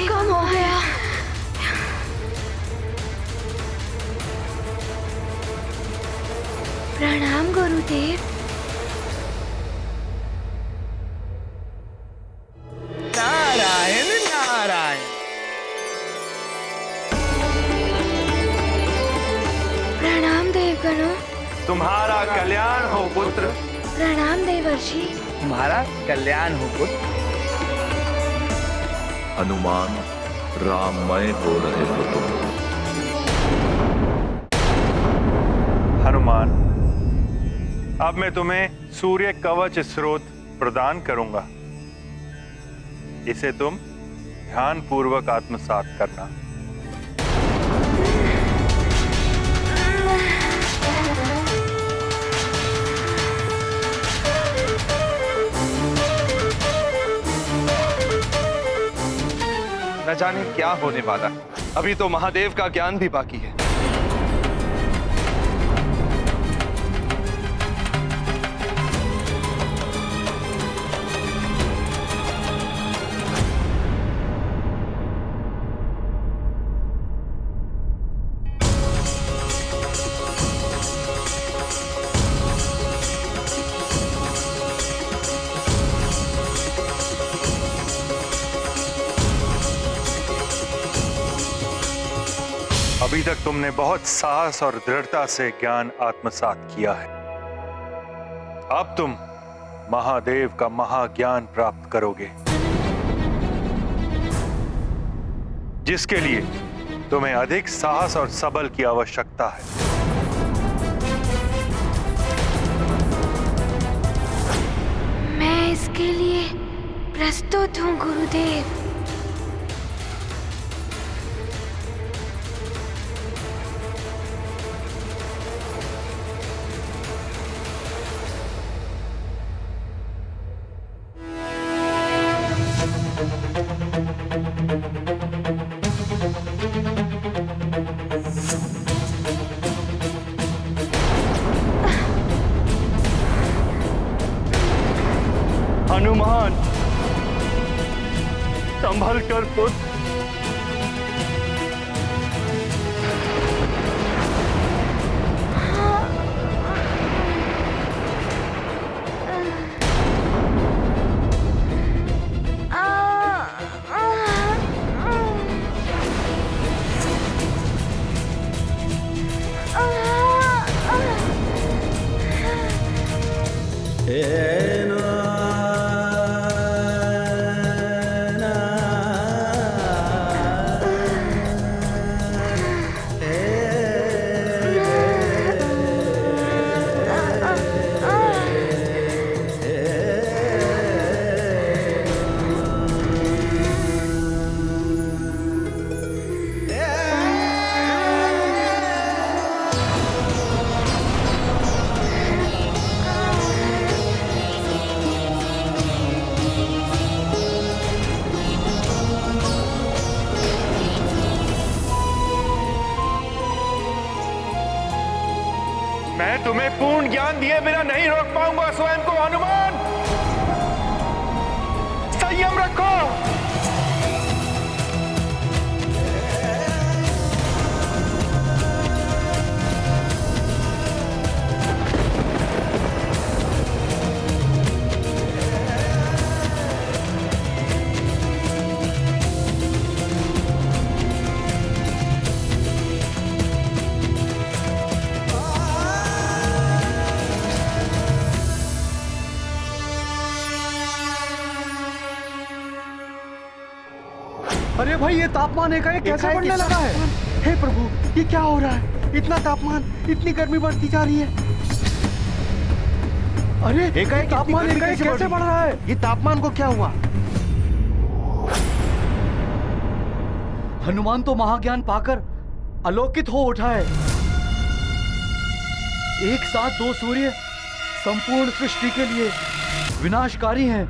कम हो गया। प्रणाम गुरुदेव। नारायण नारायण। प्रणाम देवगणों। तुम्हारा कल्याण हो पुत्र। प्रणाम देवर्षि। तुम्हारा कल्याण हो पुत्र। हनुमान, राममय हो रहे हो तुम। हनुमान, अब मैं तुम्हें सूर्य कवच स्रोत प्रदान करूंगा। इसे तुम ध्यान पूर्वक आत्मसात करना। न जाने क्या होने वाला, अभी तो महादेव का ज्ञान भी बाकी है। अभी तक तुमने बहुत साहस और दृढ़ता से ज्ञान आत्मसात किया है। अब तुम महादेव का महाज्ञान प्राप्त करोगे, जिसके लिए तुम्हें अधिक साहस और सबल की आवश्यकता है। मैं इसके लिए प्रस्तुत हूँ गुरुदेव। हनुमान, संभल कर पुत्र। मैं तुम्हें पूर्ण ज्ञान दिए बिना नहीं रोक पाऊंगा स्वयं को। हनुमान, संयम रखो। अरे भाई, ये तापमान एकाएक कैसे बढ़ने लगा है? हे प्रभु, ये क्या हो रहा है? इतना तापमान, इतनी गर्मी बढ़ती जा रही है। अरे एकाएक तापमान एकाएक कैसे बढ़ रहा है? ये तापमान को क्या हुआ? हनुमान तो महाज्ञान पाकर अलौकित हो उठा है। एक साथ दो सूर्य संपूर्ण सृष्टि के लिए विनाशकारी हैं।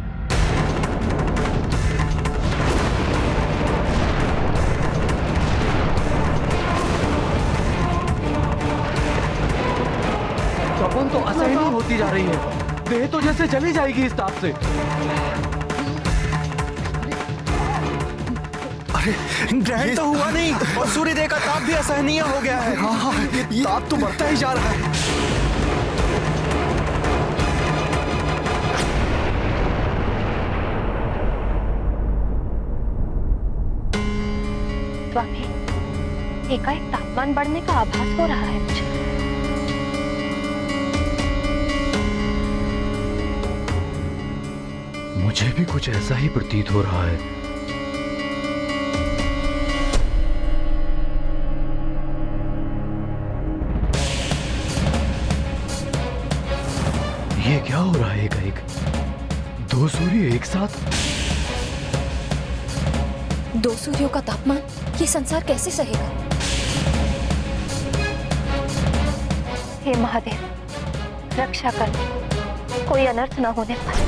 तपन तो असहनीय होती जा रही है। देह तो जैसे जली जाएगी इस ताप से। अरे ग्रहण तो हुआ नहीं और सूर्यदेव का ताप भी असहनीय हो गया है। हाँ, ये ताप तो बढ़ता ही जा रहा है। स्वामी, एकाएक तापमान बढ़ने का आभास हो रहा है मुझे। मुझे भी कुछ ऐसा ही प्रतीत हो रहा है। ये क्या हो रहा है एकाएक? दो सूर्य एक साथ? दो सूर्यों का तापमान ये संसार कैसे सहेगा? हे महादेव, रक्षा कर, कोई अनर्थ न होने पाए।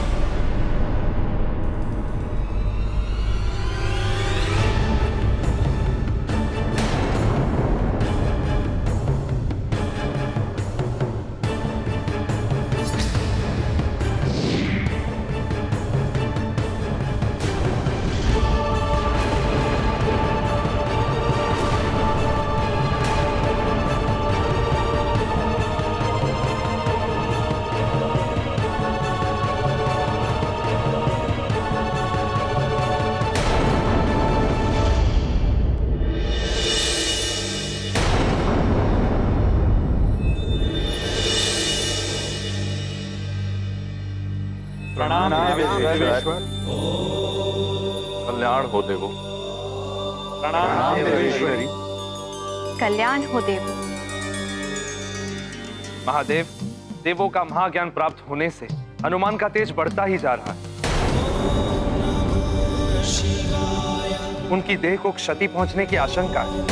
कल्याण हो देवो। कल्याण हो देव। महादेव, देवों का महाज्ञान प्राप्त होने से हनुमान का तेज बढ़ता ही जा रहा है। उनकी देह को क्षति पहुंचने की आशंका है।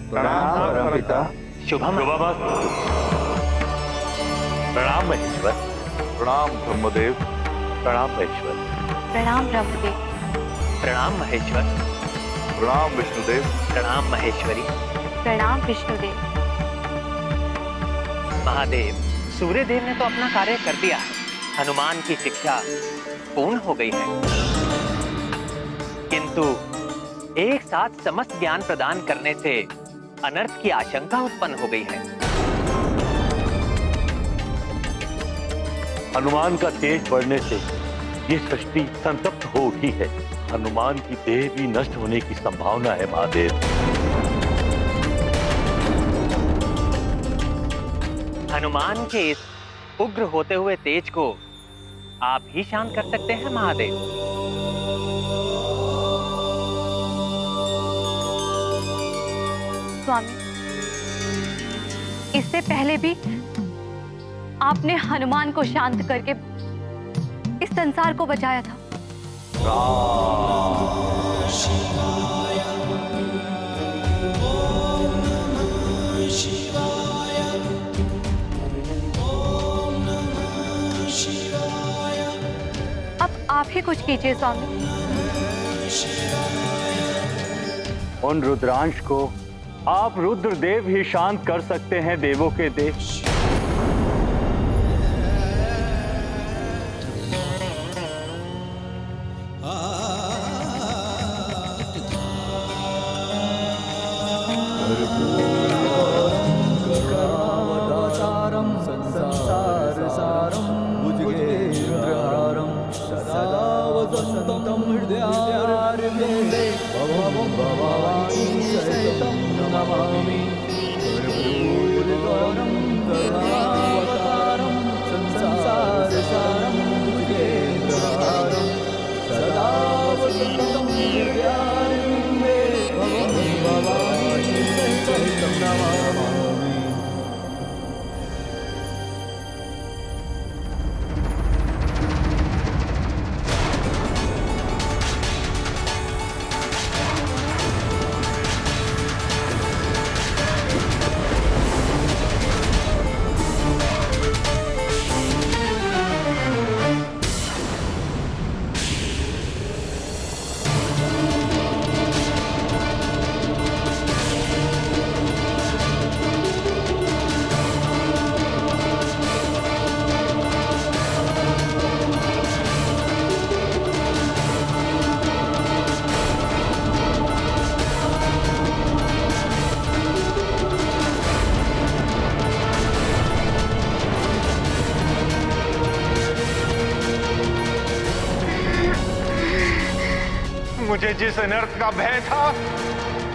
प्रणाम पिता। शुभम। प्रणाम महेश्वर। प्रणाम ब्रह्मदेव। प्रणाम महेश्वर। प्रणाम ब्रह्मदेव। प्रणाम महेश्वर। प्रणाम विष्णुदेव। प्रणाम महेश्वरी। प्रणाम विष्णुदेव। महादेव, सूर्यदेव ने तो अपना कार्य कर दिया है। हनुमान की शिक्षा पूर्ण हो गई है, किंतु एक साथ समस्त ज्ञान प्रदान करने से अनर्थ की आशंका उत्पन्न हो गई है। हनुमान का तेज बढ़ने से ये सृष्टि संतप्त हो उठी है। हनुमान की देह भी नष्ट होने की संभावना है महादेव। हनुमान के इस उग्र होते हुए तेज को आप ही शांत कर सकते हैं महादेव। स्वामी, इससे पहले भी आपने हनुमान को शांत करके इस संसार को बचाया था। अब आप ही कुछ कीजिए स्वामी। उन रुद्रांश को आप रुद्रदेव ही शांत कर सकते हैं देवों के देव। मुझे जिस अनर्थ का भय था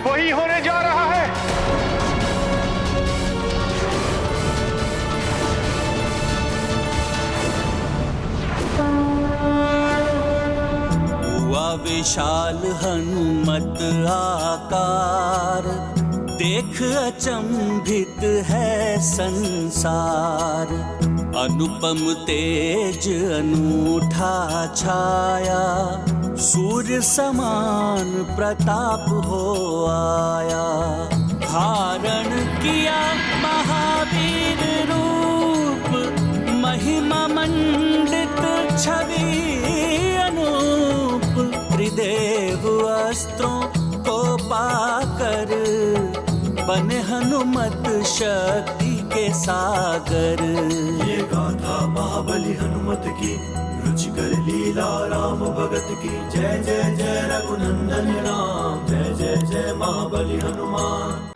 वही होने जा रहा है। हुआ विशाल हनुमत आकार, देख अचंभित है संसार। अनुपम तेज अनूठा छाया, सूर्य समान प्रताप हो आया। धारण किया महावीर रूप, महिमा मंडित छवि अनूप। त्रिदेव अस्त्रों को पाकर बने हनुमत शक्ति के सागर। ये गाथा महाबली हनुमत की, रुचिकर लीला राम भगत की। जय जय जय रघुनंदन राम, जय जय जय महाबली हनुमान।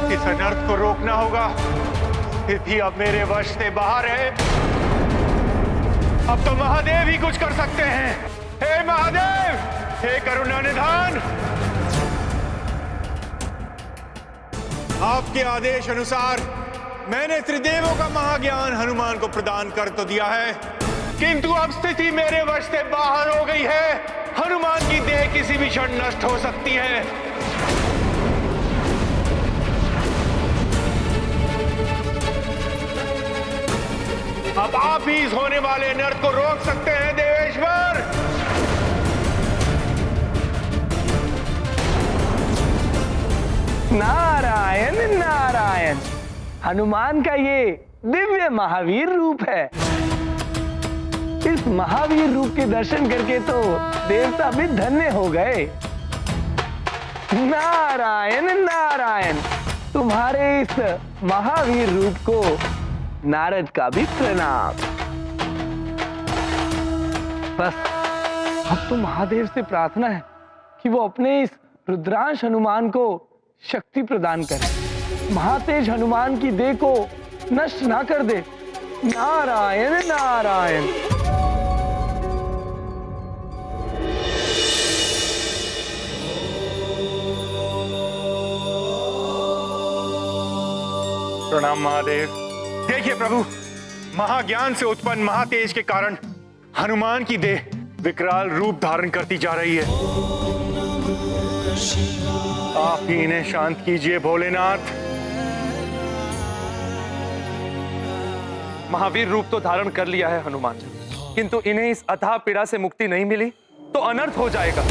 इस अनर्थ को रोकना होगा। स्थिति अब मेरे वश से बाहर है। अब तो महादेव ही कुछ कर सकते हैं। हे महादेव, हे करुणा निधान, आपके आदेश अनुसार मैंने त्रिदेवों का महाज्ञान हनुमान को प्रदान कर तो दिया है, किंतु अब स्थिति मेरे वश से बाहर हो गई है। हनुमान की देह किसी भी क्षण नष्ट हो सकती है। अब आप ही इस होने वाले अनर्थ को रोक सकते हैं देवेश्वर। नारायण नारायण, हनुमान का ये दिव्य महावीर रूप है। इस महावीर रूप के दर्शन करके तो देवता भी धन्य हो गए। नारायण नारायण, तुम्हारे इस महावीर रूप को नारद का भी प्रणाम। बस अब तो महादेव से प्रार्थना है कि वो अपने इस रुद्रांश हनुमान को शक्ति प्रदान करे, महातेज हनुमान की देह को नष्ट ना कर दे। नारायण नारायण। प्रणाम महादेव। देखिए प्रभु, महाज्ञान से उत्पन्न महातेज के कारण हनुमान की देह विकराल रूप धारण करती जा रही है। आप ही इन्हें शांत कीजिए भोलेनाथ। महावीर रूप तो धारण कर लिया है हनुमान ने, किंतु इन्हें इस अथाह पीड़ा से मुक्ति नहीं मिली तो अनर्थ हो जाएगा।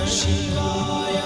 शिवाय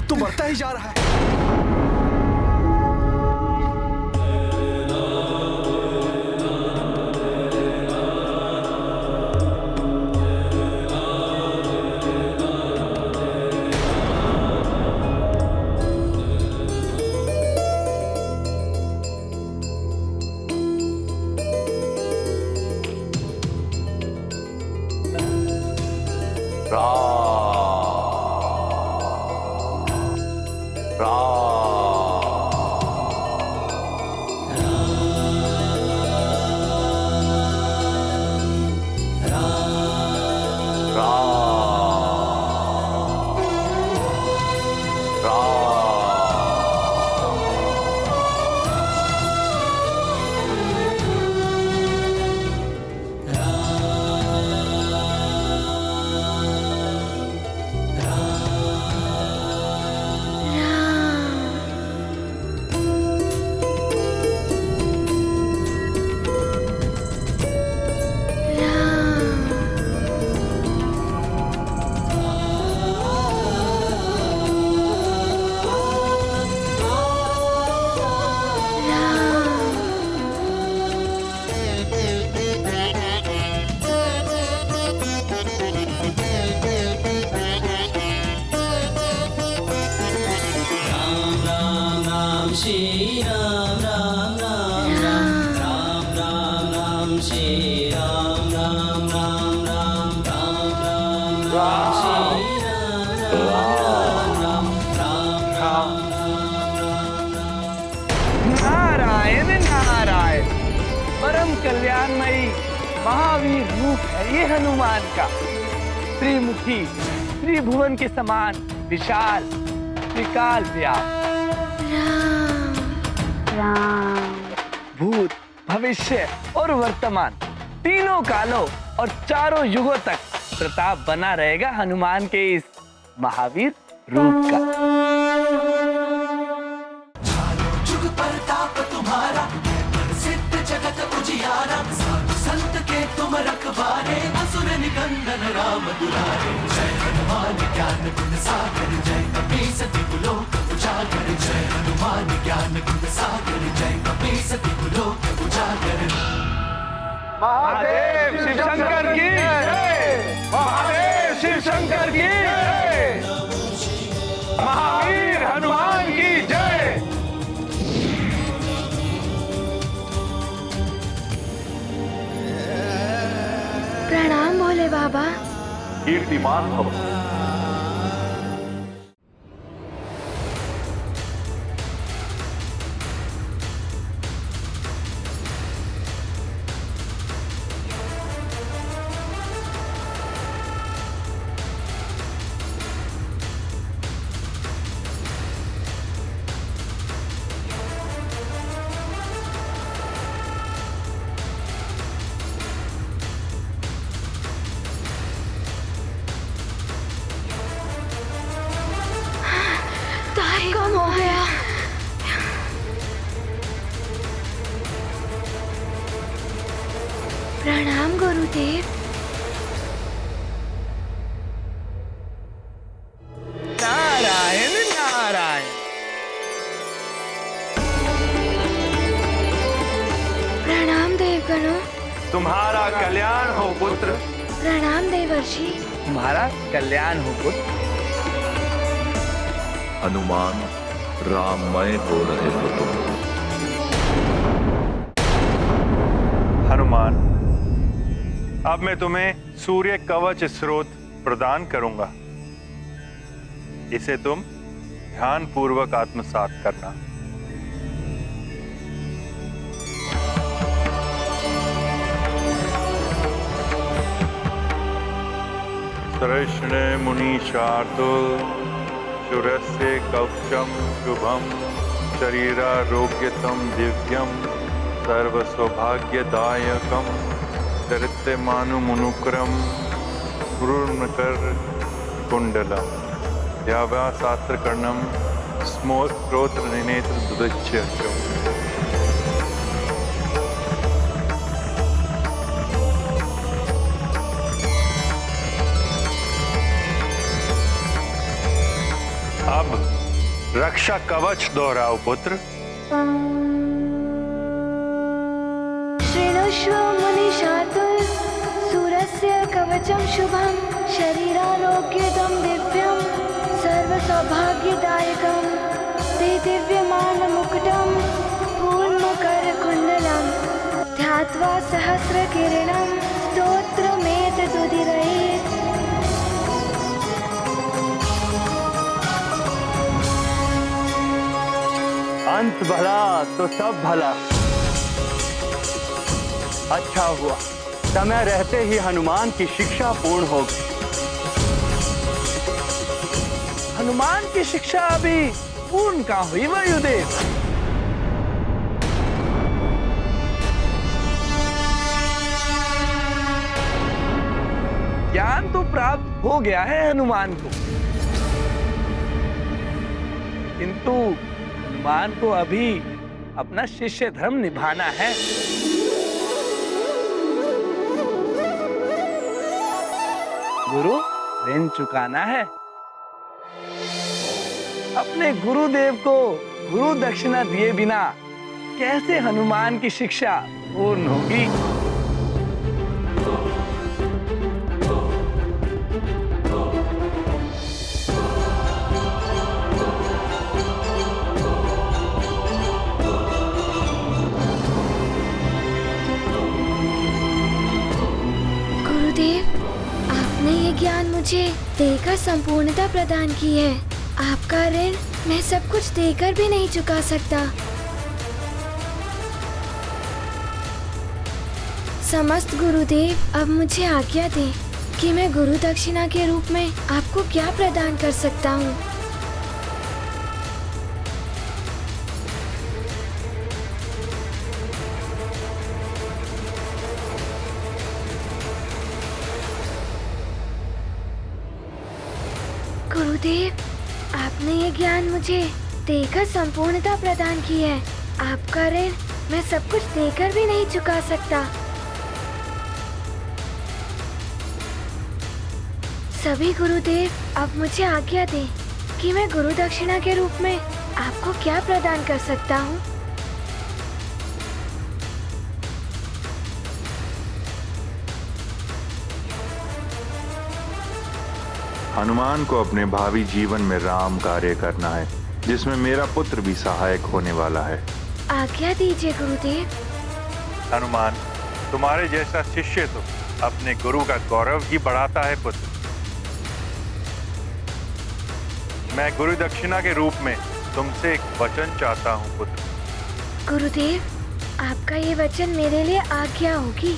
अब तो बढ़ता ही जा रहा है। श्री राम राम राम राम राम राम राम श्री राम राम राम राम राम राम राम श्री राम राम राम राम राम राम। नारायण नारायण, परम कल्याणमयी महावीर रूप है ये हनुमान का। त्रिमुखी, त्रिभुवन के समान विशाल, त्रिकाल व्याप्त, भूत, भविष्य और वर्तमान तीनों कालों और चारों युगों तक प्रताप बना रहेगा हनुमान के इस महावीर रूप का। जुग प्रताप तुम्हारा, सिद्ध जगत उजियारा, साधु संत के तुम रखवारे, असुर निकंदन राम दुलारे। जय हनुमान ज्ञान गुण सागर, जय कपीसति लोक उजागर। जय हनुमान ज्ञान गुण सागर, जय कपीसति लोक उजागर। महादेव शिव शंकर की जय, महादेव शिव शंकर की जय, महावीर हनुमान की जय। प्रणाम भोले बाबा। कीर्तिमान भव। कम हो गया। प्रणाम गुरुदेव। नारायण नारायण। प्रणाम देवगणों। तुम्हारा कल्याण हो पुत्र। प्रणाम देवर्षि। तुम्हारा कल्याण हो पुत्र। हनुमान, राममय हो रहे हो तुम। हनुमान, अब मैं तुम्हें सूर्य कवच स्रोत प्रदान करूंगा। इसे तुम ध्यान पूर्वक आत्मसात करना। सर्षणे मुनीशार्दुल शूरस्य कवचम शुभम शरीरारोग्यतम दिव्यम सर्वसौभाग्यदायकम चरित्रमानुमुनुक्रम गुरुर्नकर कुंडलम द्याव्यासात्रकर्णम स्मोत्रोत्र नेत्र दुदच्य। अब रक्षा कवच दोहराओ पुत्र। शृणुष्व मुनिशातुः सूरस्य कवचं शुभं शरीरारोग्यदं दिव्यं सर्वसौभाग्यदायकं ते दिव्यमानमुकुटं पूर्णमकरकुण्डलं ध्यात्वा सहस्रकिरणं स्तोत्रमेतदुदीरयेत्। अंत भला तो सब भला। अच्छा हुआ समय रहते ही हनुमान की शिक्षा पूर्ण हो गई। हनुमान की शिक्षा अभी पूर्ण कहाँ हुई वायुदेव? ज्ञान तो प्राप्त हो गया है हनुमान को, किंतु हनुमान को अभी अपना शिष्य धर्म निभाना है। गुरु ऋण चुकाना है। अपने गुरुदेव को गुरु दक्षिणा दिए बिना कैसे हनुमान की शिक्षा पूर्ण होगी? गुरुदेव, आपने ये ज्ञान मुझे देकर संपूर्णता प्रदान की है। आपका ऋण मैं सब कुछ देकर भी नहीं चुका सकता। समस्त गुरुदेव, अब मुझे आज्ञा दें कि मैं गुरु दक्षिणा के रूप में आपको क्या प्रदान कर सकता हूँ। गुरुदेव, आपने ये ज्ञान मुझे देकर संपूर्णता प्रदान की है। आपका ऋण मैं सब कुछ देकर भी नहीं चुका सकता। सभी गुरुदेव, अब मुझे आज्ञा दें कि मैं गुरु दक्षिणा के रूप में आपको क्या प्रदान कर सकता हूँ। हनुमान को अपने भावी जीवन में राम कार्य करना है, जिसमें मेरा पुत्र भी सहायक होने वाला है। आज्ञा दीजिए गुरुदेव। हनुमान, तुम्हारे जैसा शिष्य तो अपने गुरु का गौरव ही बढ़ाता है पुत्र। मैं गुरु दक्षिणा के रूप में तुमसे एक वचन चाहता हूँ पुत्र। गुरुदेव, आपका ये वचन मेरे लिए आज्ञा होगी,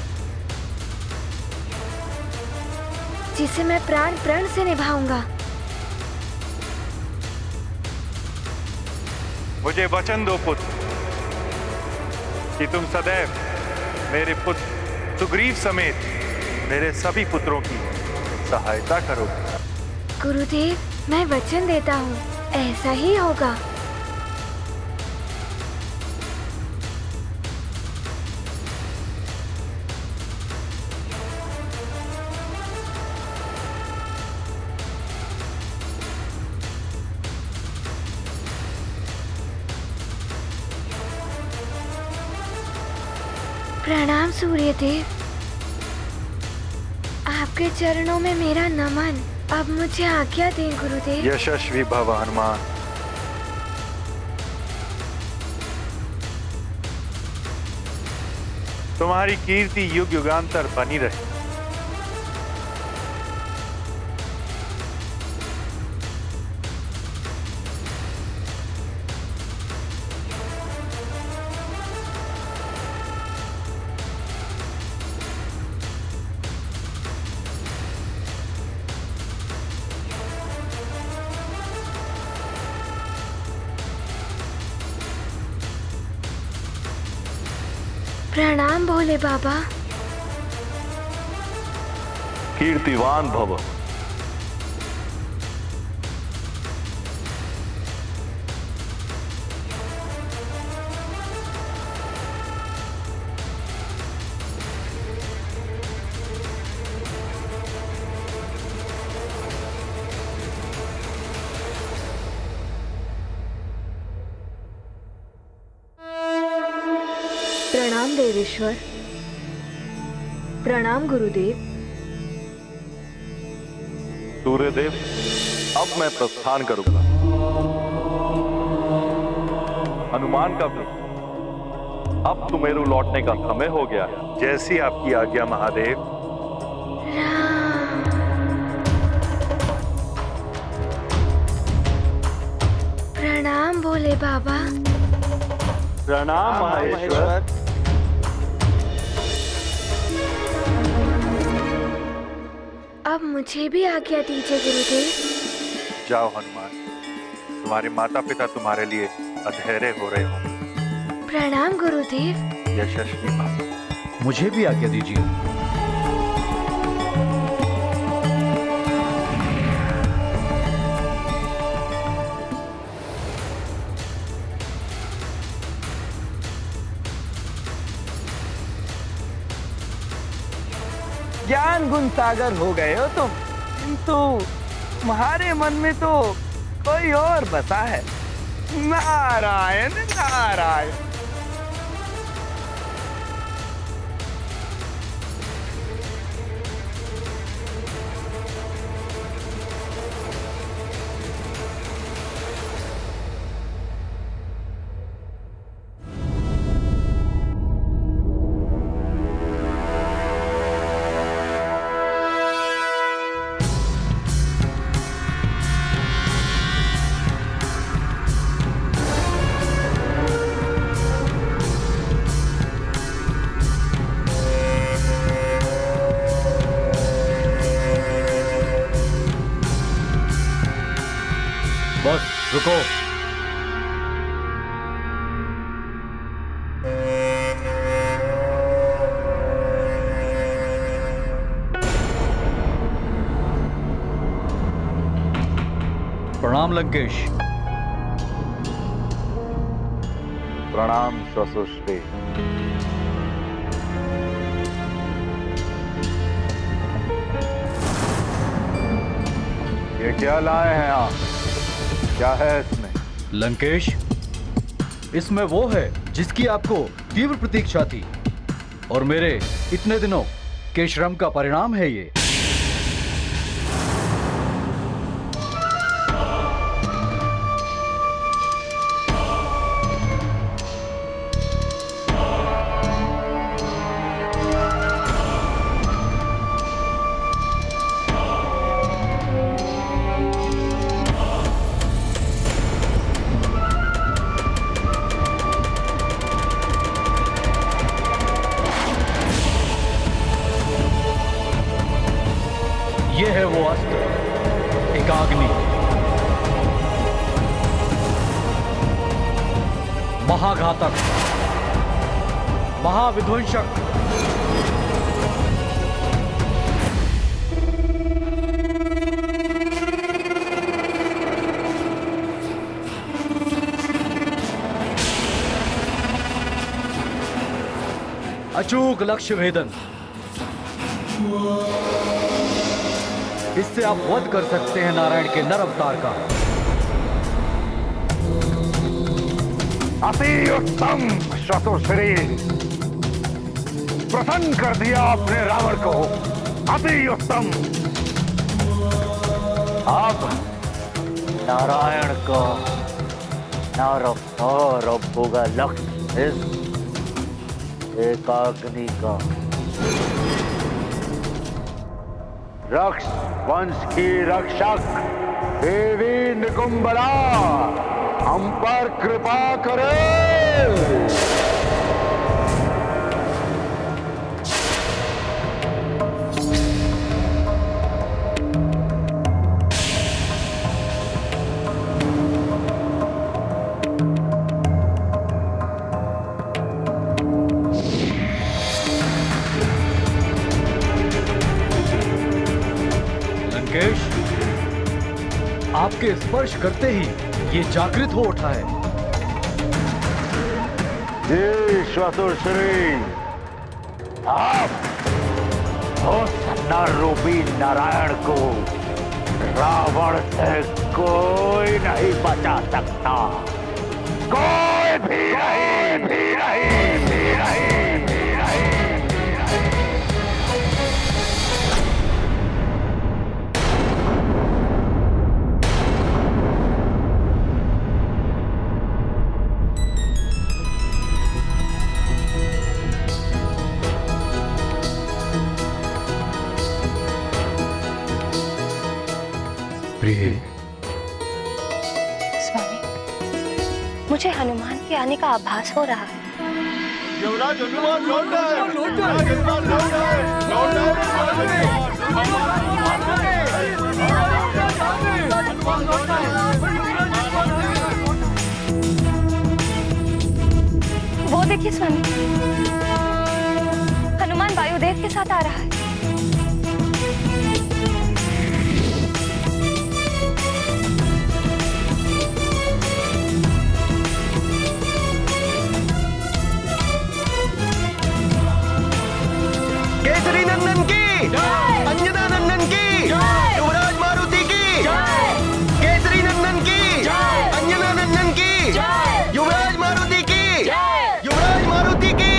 जिसे मैं प्राण प्रण से निभाऊंगा। मुझे वचन दो पुत्र कि तुम सदैव मेरे पुत्र सुग्रीव समेत मेरे सभी पुत्रों की सहायता करोगे। गुरुदेव, मैं वचन देता हूँ, ऐसा ही होगा। प्रणाम सूर्यदेव, आपके चरणों में मेरा नमन। अब मुझे आज्ञा दें गुरुदेव। यशस्वी भव हनुमान। तुम्हारी कीर्ति युग युगांतर बनी रहे। प्रणाम भोले बाबा। कीर्तिवान भव। प्रणाम देवेश्वर। प्रणाम गुरुदेव। सूर्यदेव, अब मैं प्रस्थान करूंगा। हनुमान का भी अब सुमेरु लौटने का समय हो गया है। जैसी आपकी आज्ञा महादेव। प्रणाम भोले बाबा। प्रणाम महेश्वर। अब मुझे भी आज्ञा दीजिए गुरुदेव। जाओ हनुमान, तुम्हारे माता पिता तुम्हारे लिए अधेरे हो रहे होंगे। प्रणाम गुरुदेव। यशस्वी भव। मुझे भी आज्ञा दीजिए। ज्ञान गुण सागर हो गए हो तुम, किंतु तुम्हारे मन में तो कोई और बसा है। नारायण नारायण। बस रुको। प्रणाम लंकेश। प्रणाम ससुश्री। ये क्या लाए हैं आप? क्या है इसमें? लंकेश, इसमें वो है जिसकी आपको तीव्र प्रतीक्षा थी और मेरे इतने दिनों के श्रम का परिणाम है ये। ये है वो अस्त्र, एकाग्नि। महाघातक, महाविध्वंसक। अचूक लक्ष्य भेदन। इससे आप वध कर सकते हैं नारायण के नर अवतार का। अति उत्तम चतुश्री। प्रसन्न कर दिया आपने रावण को। अति उत्तम। आप नारायण का नर अवतार अब होगा लक्ष्य इस एकाग्नि का। रक्ष वंश की रक्षक देवी निकुंबरा हम पर कृपा करे। लंकेश, आपके स्पर्श करते ही ये जागृत हो उठा है। श्री आप उस नर रूपी नारायण को रावण से कोई नहीं बचा सकता। कोई भी नहीं, भी नहीं, भी नहीं। सूर्य। स्वामी, मुझे हनुमान के आने का आभास हो रहा है। युवराज हनुमान लौट आए, युवराज हनुमान लौट आए, लौट वो देखिए स्वामी, हनुमान वायुदेव के साथ आ रहा है। केसरी नंदन की, अंजना नंदन की, युवराज मारुति की, केसरी नंदन की, अंजना नंदन की, युवराज मारुति की, युवराज मारुति की।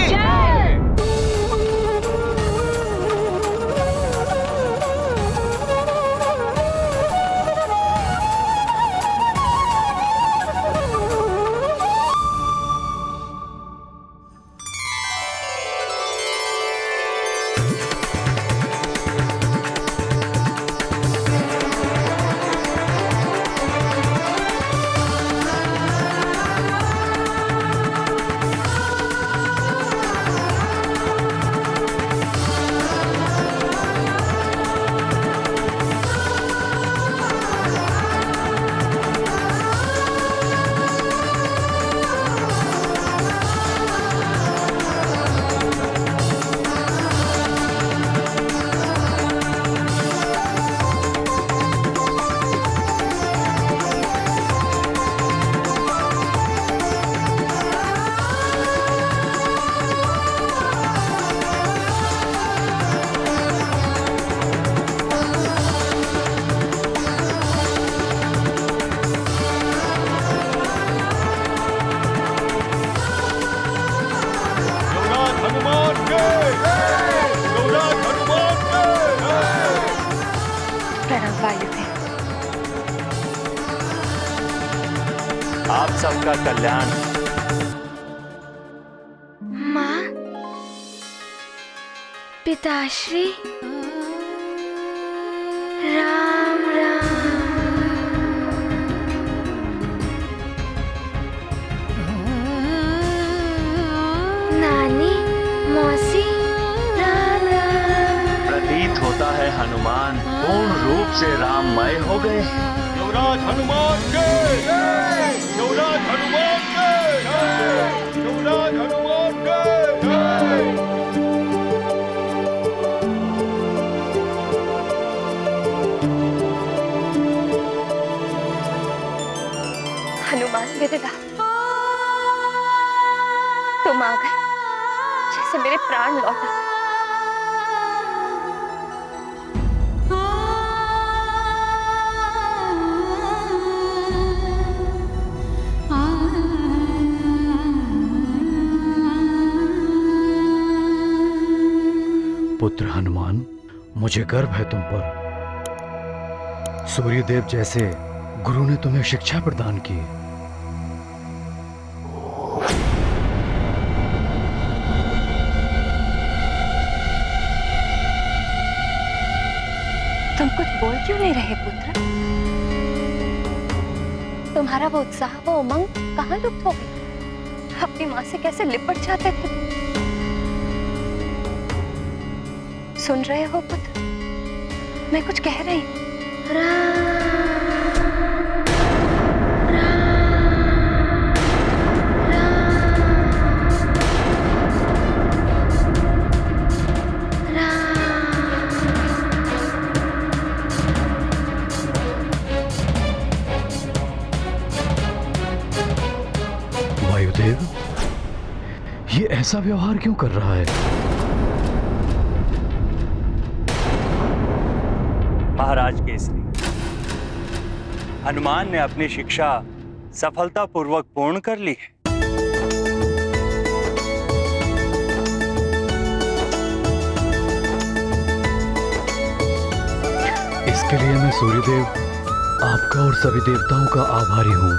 आप सबका कल्याण। माँ, पिताश्री, राम राम। नानी, मौसी, राम राम। प्रतीत होता है हनुमान पूर्ण रूप से राममय हो गए। युवराज हनुमान के, युवराज हनुमान के, युवराज हनुमान के। हनुमान गिरिराज, तुम आ गए जैसे मेरे प्राण लौटा। पुत्र हनुमान, मुझे गर्व है तुम पर। सूर्यदेव जैसे गुरु ने तुम्हें शिक्षा प्रदान की। तुम कुछ बोल क्यों नहीं रहे पुत्र? तुम्हारा वो उत्साह, वो उमंग कहाँ लुप्त हो गई? अपनी माँ से कैसे लिपट जाते थे? सुन रहे हो पुत्र, मैं कुछ कह रही हूँ। वायुदेव, ये ऐसा व्यवहार क्यों कर रहा है? महाराज केसरी, हनुमान ने अपनी शिक्षा सफलतापूर्वक पूर्ण कर ली है। इसके लिए मैं सूर्यदेव आपका और सभी देवताओं का आभारी हूं,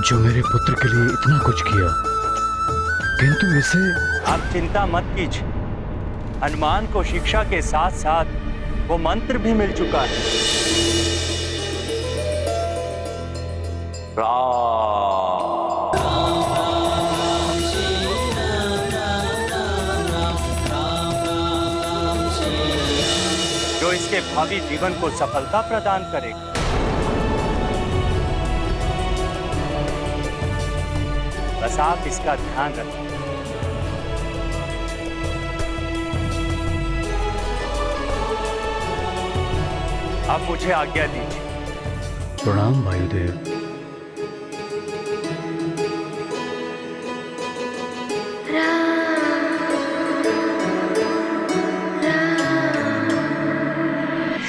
जो मेरे पुत्र के लिए इतना कुछ किया। किंतु इसे आप चिंता मत कीजिए, हनुमान को शिक्षा के साथ साथ वो मंत्र भी मिल चुका है। जो इसके भावी जीवन को सफलता प्रदान करेगा। बस आप इसका ध्यान रखें। अब मुझे आज्ञा दीजिए। प्रणाम वायुदेव।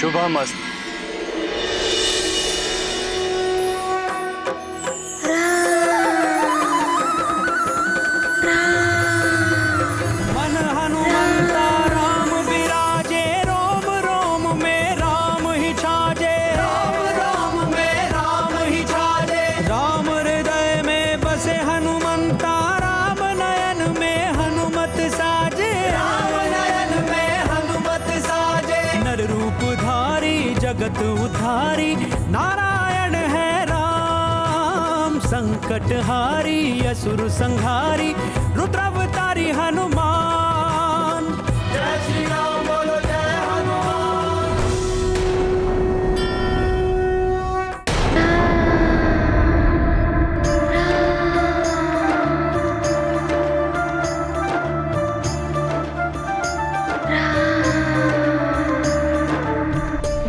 शुभमस्तु। मन हनुमंता राम विराजे, रोम रोम में राम ही छाजे, रोम रोम में राम ही छाजे। राम हृदय में बसे हनुमंता, राम नयन में हनुमत साजे, राम नयन में हनुमत साजे। नर रूप धारी जगत उद्धारी, नारायण है राम। संकट हारी असुर संहारी, रुद्रावतारी हनुमान। जय श्री राम बोलो, जय हनुमान।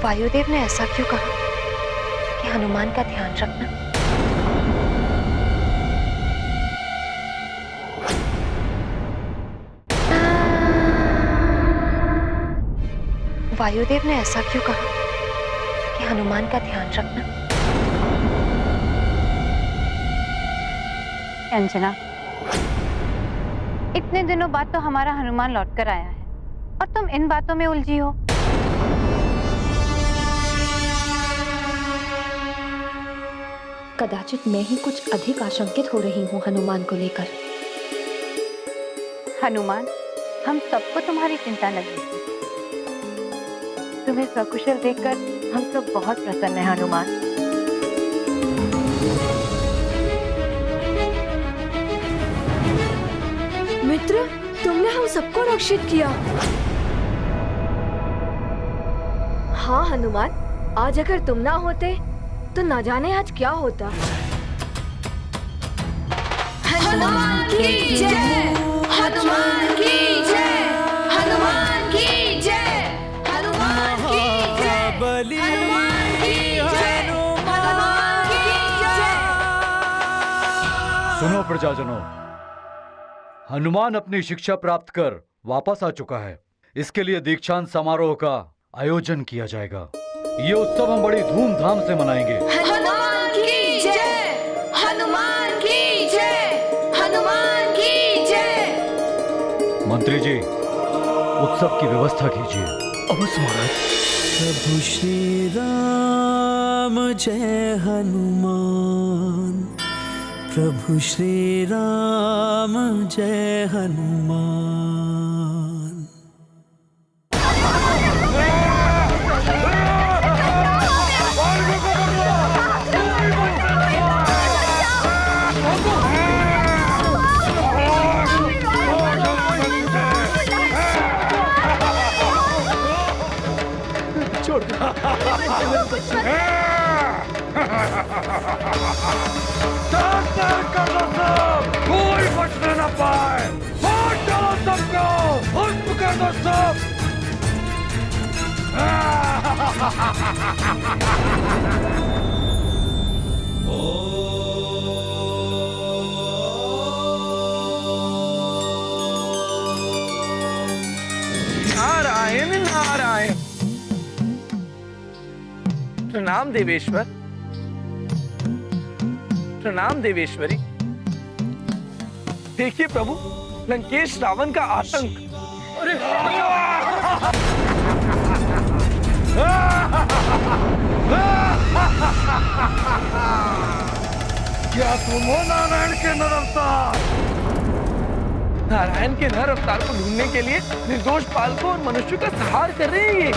वायुदेव ने ऐसा क्यों कहा कि हनुमान का ध्यान रखना? वायुदेव ने ऐसा क्यों कहा कि हनुमान का ध्यान रखना? अंजना, इतने दिनों बाद तो हमारा हनुमान लौट कर आया है और तुम इन बातों में उलझी हो। कदाचित मैं ही कुछ अधिक आशंकित हो रही हूँ हनुमान को लेकर। हनुमान, हम सबको तुम्हारी चिंता लगी थी। तुम्हें सकुशल देखकर हम सब बहुत प्रसन्न हैं हनुमान। मित्र, तुमने हम सबको रक्षित किया। हाँ हनुमान, आज अगर तुम ना होते तो न जाने आज क्या होता। हनुमान की जय, हनुमान की जय, हनुमान की जय, हनुमान की जय, हनुमान की जय, हनुमान की जय। सुनो प्रजाजनों, हनुमान अपनी शिक्षा प्राप्त कर वापस आ चुका है। इसके लिए दीक्षांत समारोह का आयोजन किया जाएगा। ये उत्सव हम बड़ी धूमधाम से मनाएंगे। हनुमान की जय, हनुमान की जय, हनुमान की जय। मंत्री जी, उत्सव की व्यवस्था कीजिए। अवश्य महाराज। प्रभु श्री राम जय हनुमान, प्रभु श्री राम जय हनुमान। कोई बचने न पाए। मार डालो सबको, भस्म कर दो सब। नारायण नारायण। प्रणाम देवेश्वर। प्रणाम देवेश्वरी। देखिए प्रभु, लंकेश रावण का आतंक। अरे क्या तुम हो नारायण के नरवतार? नारायण के नर अवतार को ढूंढने के लिए निर्दोष बालकों और मनुष्यों का संहार कर रहे हैं ये।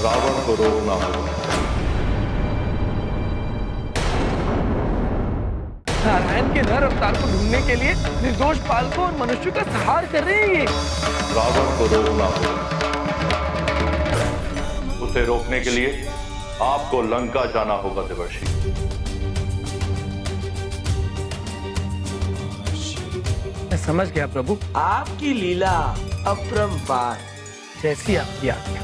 रावण को रोकना होगा। नारायण के नर अवतार को ढूंढने के लिए निर्दोष बालकों और मनुष्यों का संहार कर रहे हैं ये। रावण को रोकना होगा। उसे रोकने के लिए आपको लंका जाना होगा देवर्षि। मैं समझ गया प्रभु। आपकी लीला अपरंपार। जैसी आपकी आज्ञा।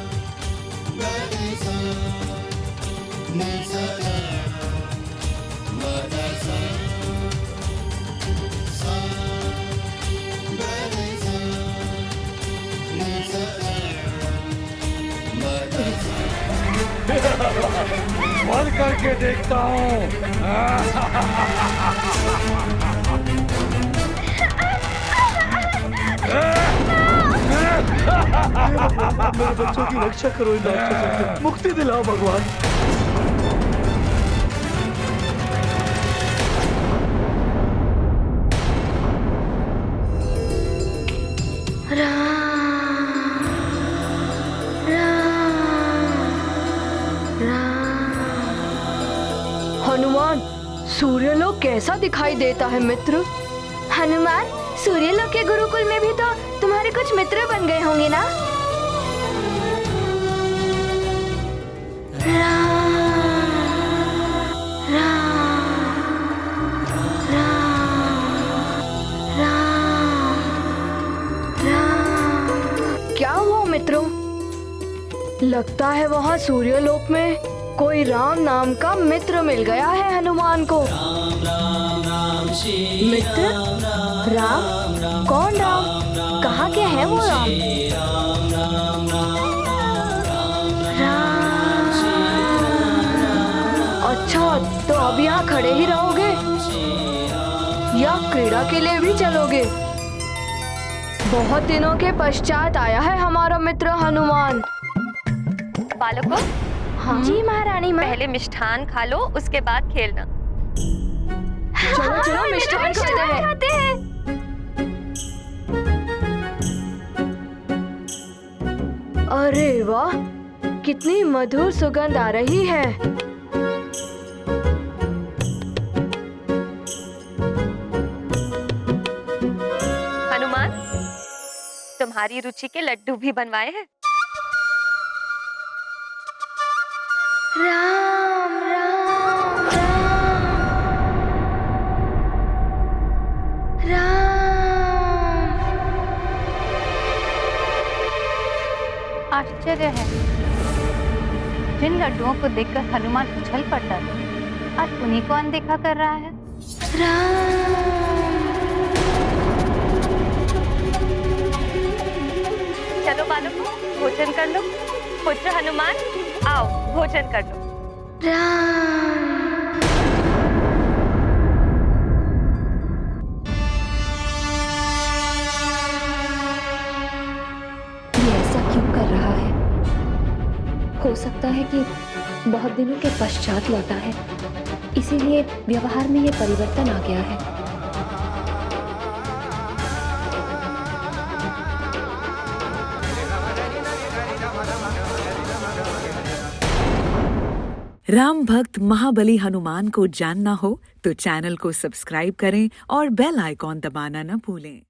मर करके देखता हूँ। मेरे बच्चों की रक्षा करो, इन राक्षसों से मुक्ति दिलाओ भगवान। हनुमान, सूर्यलोक कैसा दिखाई देता है मित्र? हनुमान, सूर्यलोक के गुरुकुल में भी तो तुम्हारे कुछ मित्र बन गए होंगे ना? क्या हुआ मित्रों? लगता है वहाँ सूर्यलोक में कोई राम नाम का मित्र मिल गया है हनुमान को। मित्र? राम? कौन राम? कहाँ के हैं वो राम? अच्छा, तो अब यहाँ खड़े ही रहोगे या क्रीड़ा के लिए भी चलोगे? बहुत दिनों के पश्चात आया है हमारा मित्र हनुमान। बालकों, हाँ? जी महारानी माँ। पहले मिष्ठान खा लो, उसके बाद खेलना। चलो चलो मिष्ठान खाते हैं। अरे वाह, कितनी मधुर सुगंध आ रही है। हनुमान, तुम्हारी रुचि के लड्डू भी बनवाए हैं। राम राम राम राम। आश्चर्य है, जिन लड्डुओं को देखकर हनुमान उछल पड़ता था, आज उन्हीं को अनदेखा कर रहा है। चलो बालकों, भोजन कर लो। पुत्र हनुमान, आओ भोजन कर लो। ये ऐसा क्यों कर रहा है? हो सकता है कि बहुत दिनों के पश्चात लौटा है, इसीलिए व्यवहार में ये परिवर्तन आ गया है। राम भक्त महाबली हनुमान को जानना हो तो चैनल को सब्सक्राइब करें और बेल आइकॉन दबाना न भूलें।